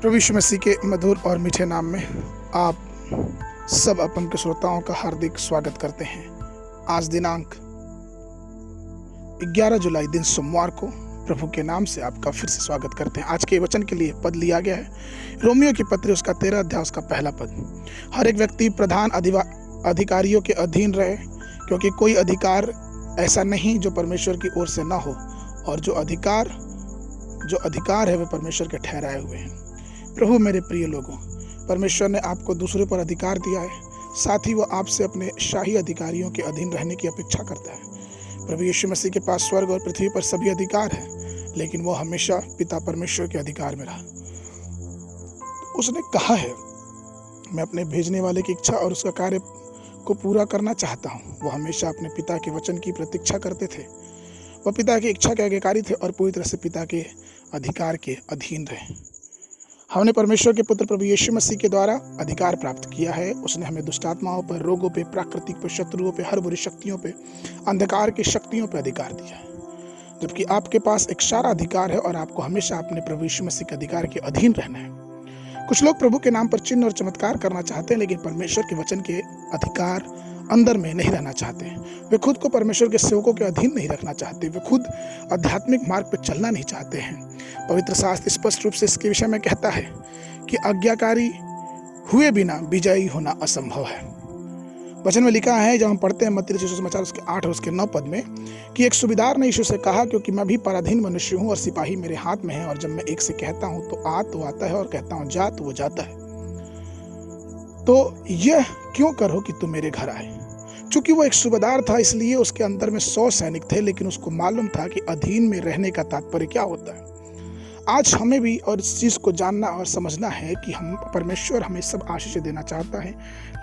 प्रभु यीशु मसीह के मधुर और मीठे नाम में आप सब अपन के श्रोताओं का हार्दिक स्वागत करते हैं। आज दिनांक 11 जुलाई दिन सोमवार को प्रभु के नाम से आपका फिर से स्वागत करते हैं। आज के वचन के लिए पद लिया गया है रोमियो की पत्री उसका 13 अध्याय उसका पहला पद। हर एक व्यक्ति प्रधान अधिकारियों के अधीन रहे, क्योंकि कोई अधिकार ऐसा नहीं जो परमेश्वर की ओर से ना हो, और जो अधिकार है वह परमेश्वर के ठहराए हुए हैं। प्रभु मेरे प्रिय लोगों, परमेश्वर ने आपको दूसरों पर अधिकार दिया है, साथ ही वो आपसे अपने शाही अधिकारियों के अधीन रहने की अपेक्षा करता है। प्रभु यीशु मसीह के पास स्वर्ग और पृथ्वी पर सभी अधिकार है, लेकिन वो हमेशा पिता परमेश्वर के अधिकार में रहा। उसने कहा है, मैं अपने भेजने वाले की इच्छा और उसका कार्य को पूरा करना चाहता हूँ। वो हमेशा अपने पिता के वचन की प्रतीक्षा करते थे। वह पिता की इच्छा के आज्ञाकारी थे और पूरी तरह से पिता के अधिकार के अधीन रहे। हमने परमेश्वर के पुत्र प्रभु यीशु मसीह के द्वारा अधिकार प्राप्त किया है। उसने हमें दुष्टात्माओं पर, रोगों पे, प्राकृतिक पे, शत्रुओं पे, हर बुरी शक्तियों पे, अंधकार की शक्तियों पे अधिकार दिया है। जबकि आपके पास एक सारा अधिकार है और आपको हमेशा अपने प्रभु यीशु मसीह के अधिकार के अधीन रहना है। कुछ लोग प्रभु के नाम पर चिन्ह और चमत्कार करना चाहते हैं, लेकिन परमेश्वर के वचन के अधिकार अंदर में नहीं रहना चाहते। वे खुद को परमेश्वर के सेवकों के अधीन नहीं रखना चाहते। वे खुद आध्यात्मिक मार्ग पर चलना नहीं चाहते हैं। पवित्र शास्त्र स्पष्ट रूप से इसके विषय में कहता है कि आज्ञाकारी हुए बिना विजयी होना असंभव है। वचन में लिखा है, जब हम पढ़ते हैं मत्ती रचित सुसमाचार उसके 8 और उसके 9 पद में, कि एक सूबेदार ने यीशु से कहा, क्योंकि मैं भी पराधीन मनुष्य हूँ और सिपाही मेरे हाथ में है, और जब मैं एक से कहता हूँ तो आता है, और कहता हूँ जा तो वो जाता है। तो यह क्यों करो कि तू मेरे घर आए। चूंकि वो एक सूबेदार था, इसलिए उसके अंदर में 100 सैनिक थे, लेकिन उसको मालूम था कि अधीन में रहने का तात्पर्य क्या होता है। आज हमें भी और इस चीज को जानना और समझना है कि परमेश्वर हमें सब आशीष देना चाहता है,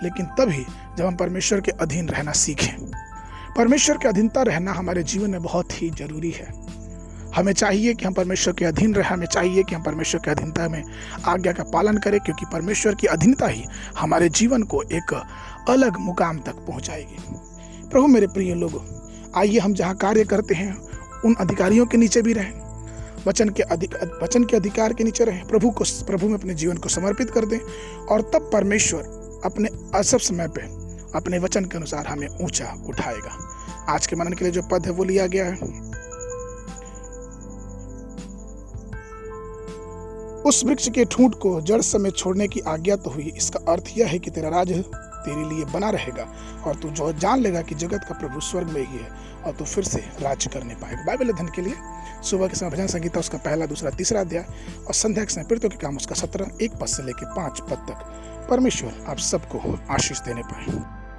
लेकिन तभी जब हम परमेश्वर के अधीन रहना सीखें। परमेश्वर के अधीनता रहना हमारे जीवन में बहुत ही जरूरी है। हमें चाहिए कि हम परमेश्वर के अधीन रहें। हमें चाहिए कि हम परमेश्वर के अधीनता में आज्ञा का पालन करें, क्योंकि परमेश्वर की अधीनता ही हमारे जीवन को एक अलग मुकाम तक पहुंचाएगी। प्रभु मेरे प्रिय लोगों, आइए हम जहां कार्य करते हैं उन अधिकारियों के नीचे भी रहें, वचन के अधिकार के नीचे रहें, प्रभु में अपने जीवन को समर्पित कर दें, और तब परमेश्वर अपने असब समय पे अपने वचन के अनुसार हमें ऊंचा उठाएगा। आज के मनन के लिए जो पद है वो लिया गया है, उस वृक्ष के ठूंठ को जड़ समेत छोड़ने की आज्ञा तो हुई। इसका अर्थ यह है कि तेरा राज्य तेरे लिए बना रहेगा, और तू जो जान लेगा कि जगत का प्रभु स्वर्ग में ही है, और तू फिर से राज्य करने पाएगा। बाइबल अध्ययन के लिए सुबह के समय भजन संगीता उसका 1, 2, 3 अध्याय, और संध्या के समय प्रेरितों के काम उसका 17, 1 पद से लेकर 5 पद तक। परमेश्वर आप सबको आशीष देने पाए।